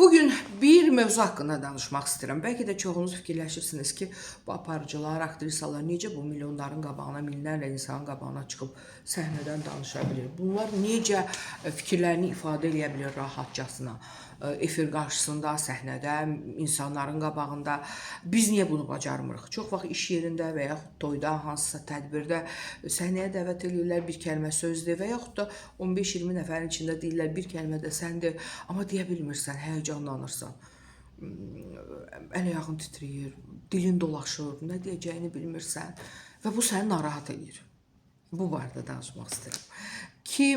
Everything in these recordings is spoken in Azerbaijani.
Bugün bir mövzu haqqında danışmaq istəyirəm. Bəlkə də çoxunuz fikirləşirsiniz ki, bu aparıcılar, aktrisalar necə bu milyonların qabağına, minlərlə insanın qabağına çıxıb səhnədən danışa bilir? Bunlar necə fikirlərini ifadə edə bilir rahatcasına? Efir qarşısında, səhnədə, insanların qabağında. Biz niyə bunu bacarmırıq? Çox vaxt iş yerində və yaxud toyda, hansısa tədbirdə səhnəyə dəvət edirlər, bir kəlmə sözdür və yaxud da 15-20 nəfərin içində deyirlər, bir kəlmə də səndir, amma deyə bilmirsən, həyəcanlanırsan. Əl-ayağın titrəyir, dilin dolaşır, nə deyəcəyini bilmirsən və bu səni narahat edir. Bu barədə danışmaq istəyirəm. Ki,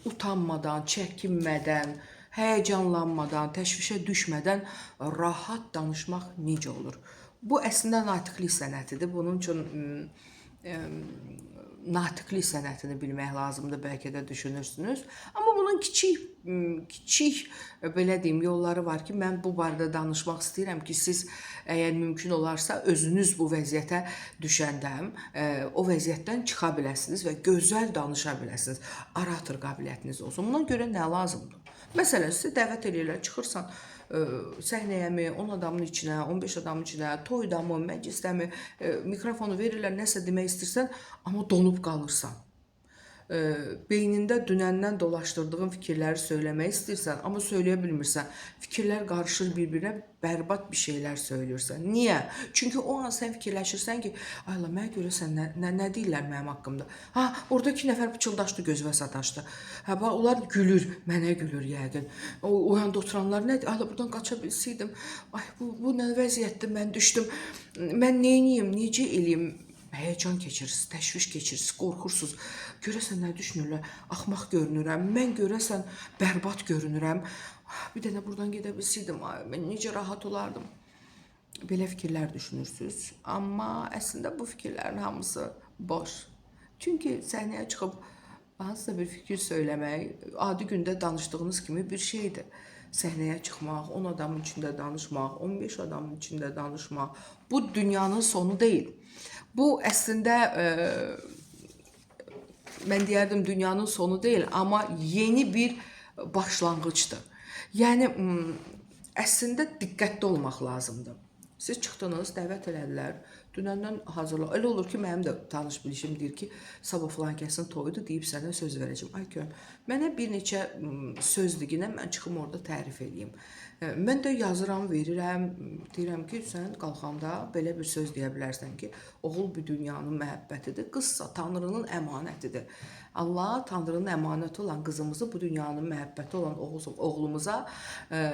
utanmadan, çəkinmədən, həyəcanlanmadan, təşvişə düşmədən rahat danışmaq necə olur? Bu əslində natiqlik sənətidir. Bunun üçün natiqlik sənətini bilmək lazımdır, bəlkə də düşünürsünüz. Amma bunun kiçik belə deyim, yolları var ki, mən bu barədə danışmaq istəyirəm ki, siz əgər mümkün olarsa özünüz bu vəziyyətə düşəndə o vəziyyətdən çıxa biləsiniz və gözəl danışa biləsiniz. Orator qabiliyyətiniz olsun. Buna görə nə lazımdır? Məsələn, sizə dəvət edirlər, çıxırsan səhnəyəmi, 10 adamın içinə, 15 adamın içinə, toydamı, məclisdəmi, mikrofonu verirlər, nəsə demək istəyirsən, amma donub qalırsan. Beynində dünəndən dolaşdırdığın fikirləri söyləmək istəyirsən, amma söyləyə bilmirsən. Fikirlər qarışır bir-birinə, bərbad bir şeylər söyləyirsən. Niyə? Çünki o an sən fikirləşirsən ki, ayla, mənə görə sən nə deyirlər mənim haqqımda? Ha, orada 2 nəfər pıçıldaşdı, gözümə sataşdı. Ha, onlar gülür, mənə gülür yəqin. O yanda oturanlar nədir? Ayla, buradan qaça bilsəydim. Ay, bu nə vəziyyətdir, mən düşdüm. Mən neyniyim, necə eləyim? Həyəcan keçirirsiniz, təşviş keçirirsiniz, qorxursunuz. Görəsən nə düşünürlər? Axmaq görünürəm, mən görəsən bərbad görünürəm. Bir dənə buradan gedə bilsəydim, mən necə rahat olardım. Belə fikirlər düşünürsünüz. Amma əslində bu fikirlərin hamısı boş. Çünki səhnəyə çıxıb hansısa bir fikir söyləmək, adi gündə danışdığınız kimi bir şeydir. Səhnəyə çıxmaq, 10 adamın içində danışmaq, 15 adamın içində danışmaq, bu dünyanın sonu deyil. Bu əslində, mən deyərdim dünyanın sonu deyil, amma yeni bir başlanğıçdır. Yəni, əslində diqqətli olmaq lazımdır. Siz çıxdınız, dəvət elədilər, dünəndən hazırlar. Elə olur ki, mənim də tanış bilişim deyir ki, sabah filan kəsin toyudur, deyib sənə söz verəcəm. Ay görüm, mənə bir neçə söz deyinə, mən çıxım orada tərif edeyim. Mən də yazıram, verirəm, deyirəm ki, sən qalxanda belə bir söz deyə bilərsən ki, oğul bir dünyanın məhəbbətidir, qızsa Tanrının əmanətidir. Allah Tanrının əmanəti olan qızımızı, bu dünyanın məhəbbəti olan oğlumuza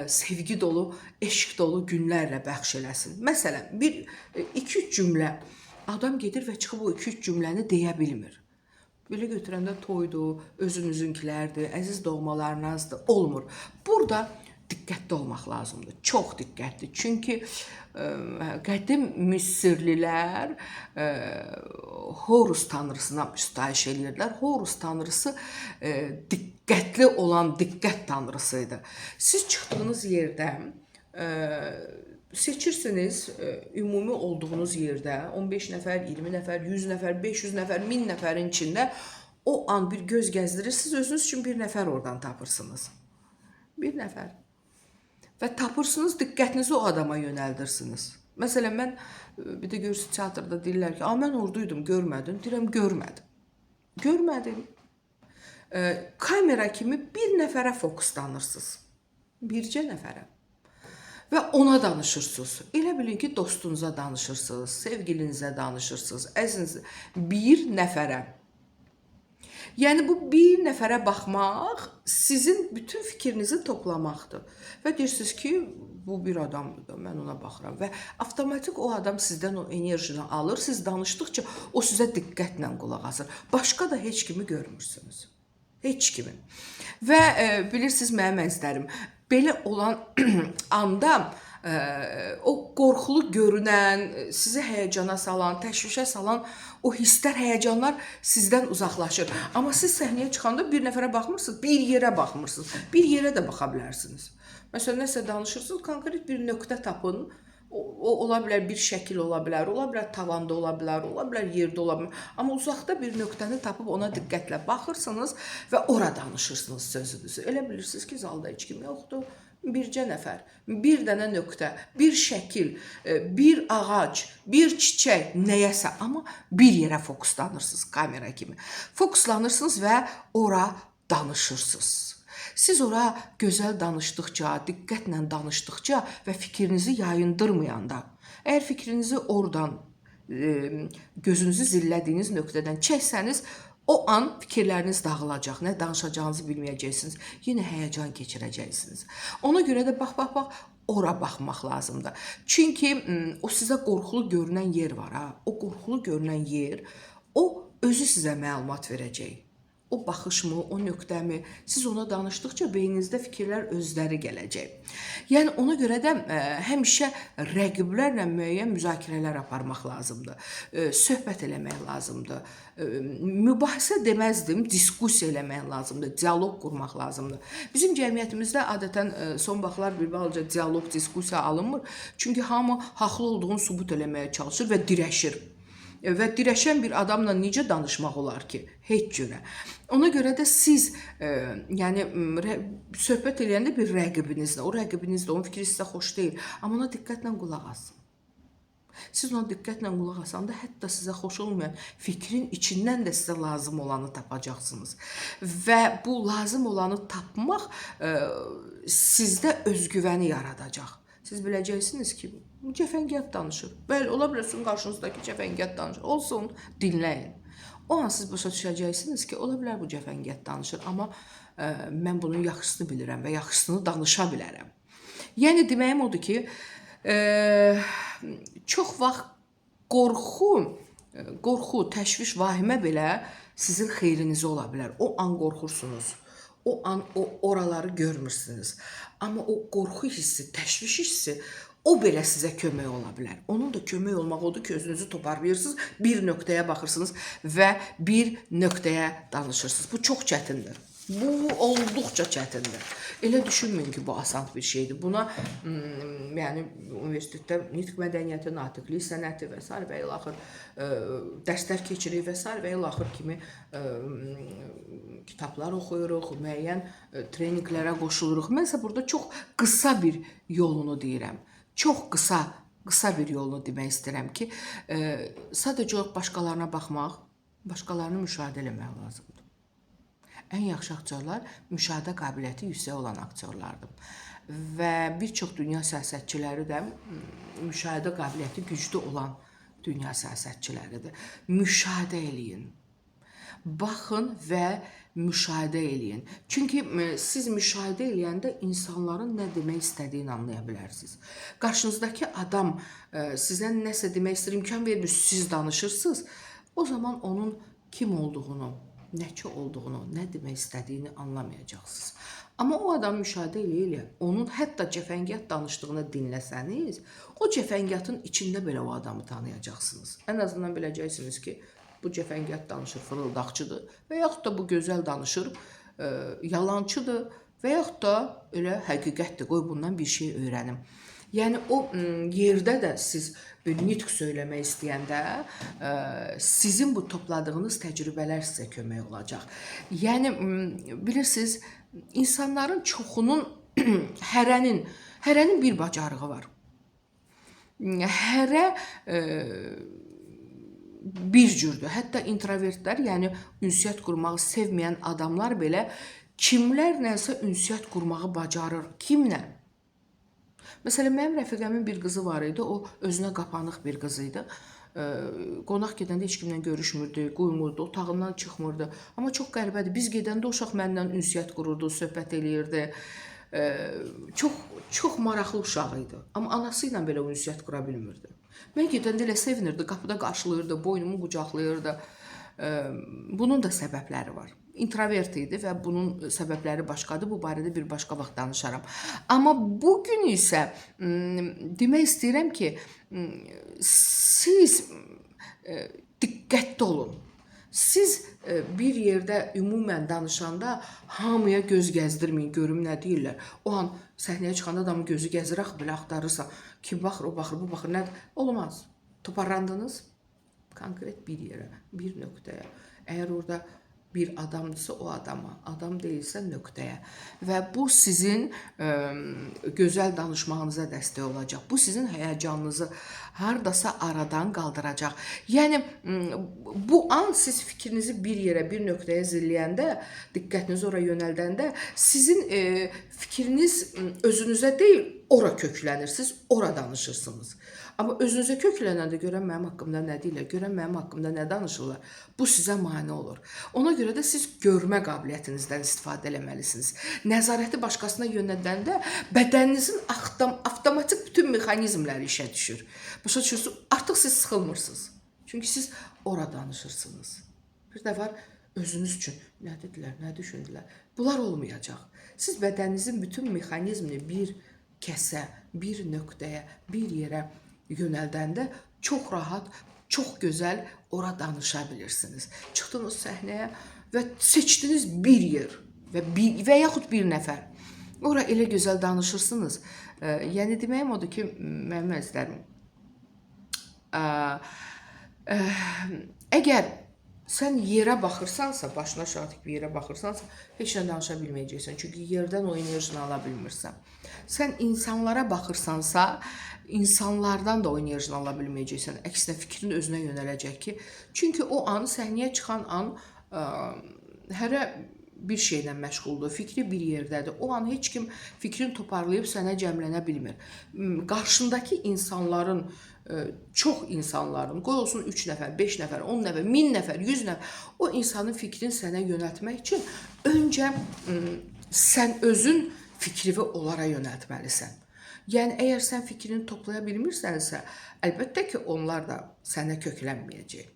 sevgi dolu, eşq dolu günlərlə bəxş eləsin. Məsələn, bir 2-3 cümlə adam gedir və çıxıb o 2-3 cümləni deyə bilmir. Belə götürəndə toydur, özünüzünkilərdir, əziz doğmalarınızdır, olmur. Burada diqqətli olmaq lazımdır, çox diqqətli. Çünki qədim Misirlilər Horus tanrısına sitayiş edirdilər. Horus tanrısı diqqətli olan diqqət tanrısıydı. Siz çıxdığınız yerdə seçirsiniz, ümumi olduğunuz yerdə 15 nəfər, 20 nəfər, 100 nəfər, 500 nəfər, 1000 nəfərin içində o an bir göz gəzdirirsiniz, özünüz üçün bir nəfər oradan tapırsınız. Bir nəfər. Və tapırsınız, diqqətinizi o adama yönəldirsiniz. Məsələn, mən bir də görürsünüz teatrda deyirlər ki, mən oradaydım, görmədim. Deyirəm, görmədim. Görmədim. Kamera kimi bir nəfərə fokuslanırsınız. Bircə nəfərə. Və ona danışırsınız. Elə bilin ki, dostunuza danışırsınız, sevgilinizə danışırsınız, əzinizə. Bir nəfərə. Yəni, bu bir nəfərə baxmaq sizin bütün fikrinizi toplamaqdır. Və deyirsiniz ki, bu bir adamdır da, mən ona baxıram. Və avtomatik o adam sizdən o enerjini alır, siz danışdıqca o sizə diqqətlə qulaq asır. Başqa da heç kimi görmürsünüz. Heç kimi. Və bilirsiniz, mənim əzizlərim, belə olan anda o qorxulu görünən, sizi həyəcana salan, təşvişə salan o hisslər, həyəcanlar sizdən uzaqlaşır. Amma siz səhnəyə çıxanda bir nəfərə baxmırsınız, bir yerə baxmırsınız. Bir yerə də baxa bilərsiniz. Məsələn, nəsə danışırsınız, konkret bir nöqtə tapın. O ola bilər, bir şəkil ola bilər, tavanda ola bilər, yerdə ola bilər. Amma uzaqda bir nöqtəni tapıb ona diqqətlə baxırsınız və ora danışırsınız sözünüzü. Elə bilirsiniz ki, zalda heç kim yoxdur, Bircə nəfər, bir dənə nöqtə, bir şəkil, bir ağac, bir çiçək, nəyəsə, amma bir yerə fokuslanırsınız kamera kimi. Fokuslanırsınız və ora danışırsınız. Siz ora gözəl danışdıqca, diqqətlə danışdıqca və fikrinizi yayındırmayanda, əgər fikrinizi oradan gözünüzü zillədiyiniz nöqtədən çəksəniz, o an fikirləriniz dağılacaq, nə danışacağınızı bilməyəcəksiniz, yenə həyəcan keçirəcəksiniz. Ona görə də bax, ora baxmaq lazımdır. Çünki o sizə qorxulu görünən yer var, ha. O qorxulu görünən yer, o özü sizə məlumat verəcək. O baxışmı, o nöqtəmi, siz ona danışdıqca beyninizdə fikirlər özləri gələcək. Yəni, ona görə də həmişə rəqiblərlə müəyyən müzakirələr aparmaq lazımdır. Söhbət eləmək lazımdır. Mübahisə deməzdim, diskussiya eləmək lazımdır, dialoq qurmaq lazımdır. Bizim cəmiyyətimizdə adətən son vaxtlar bir balaca dialoq, diskussiya alınmır. Çünki hamı haqlı olduğunu sübut eləməyə çalışır və dirəşir. Və dirəşən bir adamla necə danışmaq olar ki? Heç cürə. Ona görə də siz yəni söhbət eləyəndə bir rəqibinizlə, o rəqibinizlə, onun fikri sizə xoş deyil, amma ona diqqətlə qulaq asın. Siz ona diqqətlə qulaq asanda hətta sizə xoş olmayan fikrin içindən də sizə lazım olanı tapacaqsınız. Və bu lazım olanı tapmaq sizdə özgüvəni yaradacaq. Siz biləcəksiniz ki, cəfəngiyat danışır. Bəli, ola bilər sizin qarşınızdakı cəfəngiyat danışır. Olsun, dinləyin. O an siz başa düşəcəksiniz ki, ola bilər bu cəfəngiyat danışır, amma mən bunun yaxşısını bilirəm və yaxşısını danışa bilərəm. Yəni, deməyim odur ki, çox vaxt qorxu, təşviş, vahimə belə sizin xeyrinizə ola bilər. O an qorxursunuz. O an oraları görmürsünüz. Amma o qorxu hissi, təşviş hissi, o belə sizə kömək ola bilər. Onun da kömək olmaq odur ki, özünüzü toparlayırsınız, bir nöqtəyə baxırsınız və bir nöqtəyə danışırsınız. Bu çox çətindir. Bu olduqca çətindir. Elə düşünməyin ki, bu asan bir şeydir. Buna yəni universitetdə nitq mədəniyyəti, natiqlik sənəti və s. və ilaxır dərslər keçirik və s. və ilaxır kimi kitablar oxuyuruq, müəyyən treninqlərə qoşuluruq. Mən isə burada çox qısa bir yolunu deyirəm. Çox qısa bir yolunu demək istəyirəm ki, sadəcə başqalarına baxmaq, başqalarını müşahidə eləmək lazımdır. Ən yaxşı aktyorlar müşahidə qabiliyyəti yüksək olan aktyorlardır. Və bir çox dünya siyasətçiləri də müşahidə qabiliyyəti güclü olan dünya siyasətçiləridir. Müşahidə eləyin. Baxın və müşahidə eləyin. Çünki siz müşahidə eləyəndə insanların nə demək istədiyini anlaya bilərsiniz. Qarşınızdakı adam sizə nəsə demək istəyir, imkan vermir, siz danışırsınız. O zaman onun kim olduğunu, nəçə olduğunu, nə demək istədiyini anlamayacaqsınız. Amma o adam müşahidə eləyə, onun hətta cəfəngiyat danışdığını dinləsəniz, o cəfəngiyatın içində belə o adamı tanıyacaqsınız. Ən azından biləcəksiniz ki, bu cəfəngiyat danışır, fırıldaqçıdır və yaxud da bu gözəl danışır, yalancıdır və yaxud da elə həqiqətdir, qoy bundan bir şey öyrənim. Yəni, o yerdə də siz nitq söyləmək istəyəndə sizin bu topladığınız təcrübələr sizə kömək olacaq. Yəni, bilirsiniz, insanların çoxunun hərənin bir bacarığı var. Hərə bir cürdür. Hətta introvertlər, yəni ünsiyyət qurmağı sevməyən adamlar belə kimlərləsə ünsiyyət qurmağı bacarır. Kimlə? Məsələn, mənim rəfiqəmin bir qızı var idi, o özünə qapanıq bir qız idi. Qonaq gedəndə heç kimlə görüşmürdü, qoymurdu, otağından çıxmırdı. Amma çox qəribədir, biz gedəndə o uşaq məndən ünsiyyət qururdu, söhbət eləyirdi. Çox maraqlı uşaq idi, amma anası ilə belə ünsiyyət qura bilmirdi. Mən gedəndə elə sevinirdi, qapıda qarşılayırdı, boynumu qucaqlayırdı. Bunun da səbəbləri var. İntrovert idi və bunun səbəbləri başqadır. Bu barədə bir başqa vaxt danışaram. Amma bugün isə demək istəyirəm ki, siz diqqətli olun. Siz bir yerdə ümumən danışanda hamıya göz gəzdirməyin, görüm nə deyirlər. O an səhnəyə çıxanda adamın gözü gəzir, belə axtarırsa, kim baxır, o baxır, bu baxır, nədir? Olmaz. Toparlandınız konkret bir yerə, bir nöqtəyə. Əgər orada Bir adamdırsa o adama, adam deyilsə nöqtəyə. Və bu sizin gözəl danışmağınıza dəstək olacaq. Bu sizin həyəcanınızı hardasa aradan qaldıracaq. Yəni bu an siz fikrinizi bir yerə, bir nöqtəyə zilləyəndə, diqqətinizi ora yönəldəndə sizin fikriniz özünüzə deyil, ora köklənir. Siz ora danışırsınız. Amma özünüzə köklənəndə görən mənim haqqımda nə deyirlər, görən mənim haqqımda nə danışırlar, bu sizə mane olur. Ona görə də siz görmə qabiliyyətinizdən istifadə eləməlisiniz. Nəzarəti başqasına yönəldəndə bədəninizin avtomatik bütün mexanizmləri işə düşür. Başa düşürsünüz, artıq siz sıxılmırsınız. Çünki siz ora danışırsınız. Bir də var, özünüz üçün nə dedilər, nə düşündülər. Bunlar olmayacaq. Siz bədəninizin bütün mexanizmini bir kəsə, bir nöqtəyə, bir yerə yönəldəndə çox rahat, çox gözəl ora danışa bilirsiniz. Çıxdınız səhnəyə və seçdiniz bir yer və yaxud bir nəfər. Ora elə gözəl danışırsınız. Yəni deməyim odur ki, mənim əzizlərim, əgər sən yerə baxırsansa, başına aşağı dik bir yerə baxırsansa, heç nə danışa bilməyəcəksən. Çünki yerdən o enerjini ala bilmirsən. Sən insanlara baxırsansa, insanlardan da o enerjini ala bilməyəcəksən. Əksinə fikrin özünə yönələcək ki, çünki o an, səhnəyə çıxan an hərə bir şeylə məşğuldur, fikri bir yerdədir. O an heç kim fikrini toparlayıb sənə cəmlənə bilmir. Qarşındakı insanların, çox insanların, qoy olsun 3 nəfər, 5 nəfər, 10 nəfər, 1000 nəfər, 100 nəfər, o insanın fikrini sənə yönəltmək üçün öncə sən özün fikrini onlara yönəltməlisən. Yəni, əgər sən fikrini toplaya bilmirsənsə, əlbəttə ki, onlar da sənə köklənməyəcək.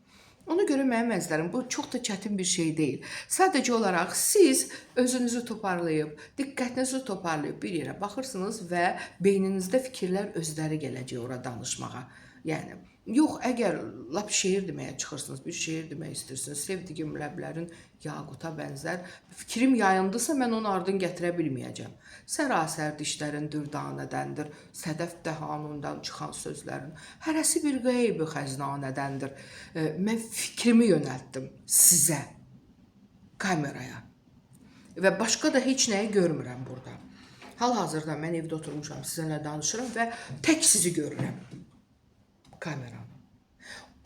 Ona görə mənim əzizlərim, bu çox da çətin bir şey deyil. Sadəcə olaraq siz özünüzü toparlayıb, diqqətinizi toparlayıb bir yerə baxırsınız və beyninizdə fikirlər özləri gələcək ora danışmağa. Yəni, yox, əgər lap şeir deməyə çıxırsınız, bir şeir demək istəyirsiniz, sevdiyim ləblərin yaquta bənzər, fikrim yayındısa mən onu ardın gətirə bilməyəcəm. Sərasər dişlərin dürdanədəndir, sədəf dəhanından çıxan sözlərin, hərəsi bir qeybi xəznanədəndir. Mən fikrimi yönəltdim sizə, kameraya və başqa da heç nəyi görmürəm burada. Hal-hazırda mən evdə oturmuşam, sizinlə danışıram və tək sizi görürəm. Kameranı.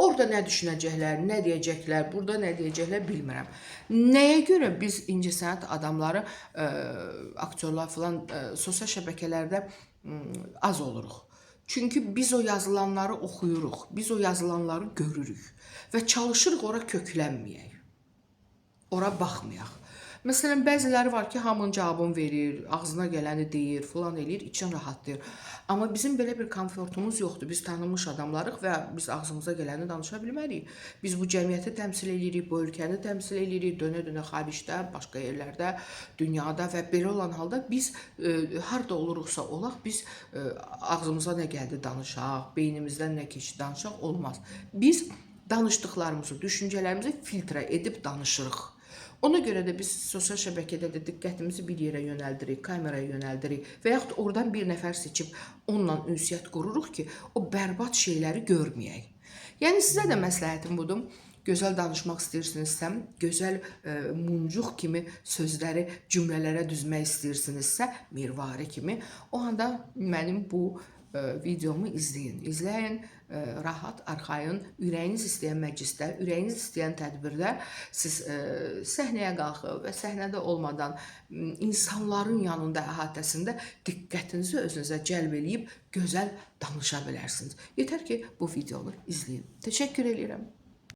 Orada nə düşünəcəklər, nə deyəcəklər, burada nə deyəcəklər bilmirəm. Nəyə görə biz incəsənət adamları, aktyorlar falan sosial şəbəkələrdə az oluruq? Çünki biz o yazılanları oxuyuruq, biz o yazılanları görürük və çalışırıq ora köklənməyək, ora baxmayaq. Məsələn, bəziləri var ki, hamının cavabını verir, ağzına gələni deyir, falan eləyir, için rahatlayır. Amma bizim belə bir komfortumuz yoxdur. Biz tanınmış adamlarıq və biz ağzımıza gələni danışa bilmərik. Biz bu cəmiyyəti təmsil edirik, bu ölkəni təmsil edirik, dönə-dönə xaricdə, başqa yerlərdə, dünyada və belə olan halda biz harada oluruqsa olaq, biz ağzımıza nə gəldi danışaq, beynimizdən nə keçdi danışaq olmaz. Biz danışdıqlarımızı, düşüncələrimizi filtrə edib danışırıq. Ona görə də biz sosial şəbəkədə də diqqətimizi bir yerə yönəldirik, kameraya yönəldirik və yaxud oradan bir nəfər seçib onunla ünsiyyət qururuq ki, o bərbad şeyləri görməyək. Yəni, sizə də məsləhətim budur. Gözəl danışmaq istəyirsinizsə, gözəl muncuq kimi sözləri cümlələrə düzmək istəyirsinizsə, mirvari kimi, o anda mənim bu videomu izləyin. İzləyin, rahat, arxayın, ürəyiniz istəyən məclisdə, ürəyiniz istəyən tədbirdə siz səhnəyə qalxıb və səhnədə olmadan insanların yanında, əhatəsində diqqətinizi özünüzə cəlb eləyib gözəl danışa bilərsiniz. Yetər ki, bu videonu izləyin. Təşəkkür edirəm.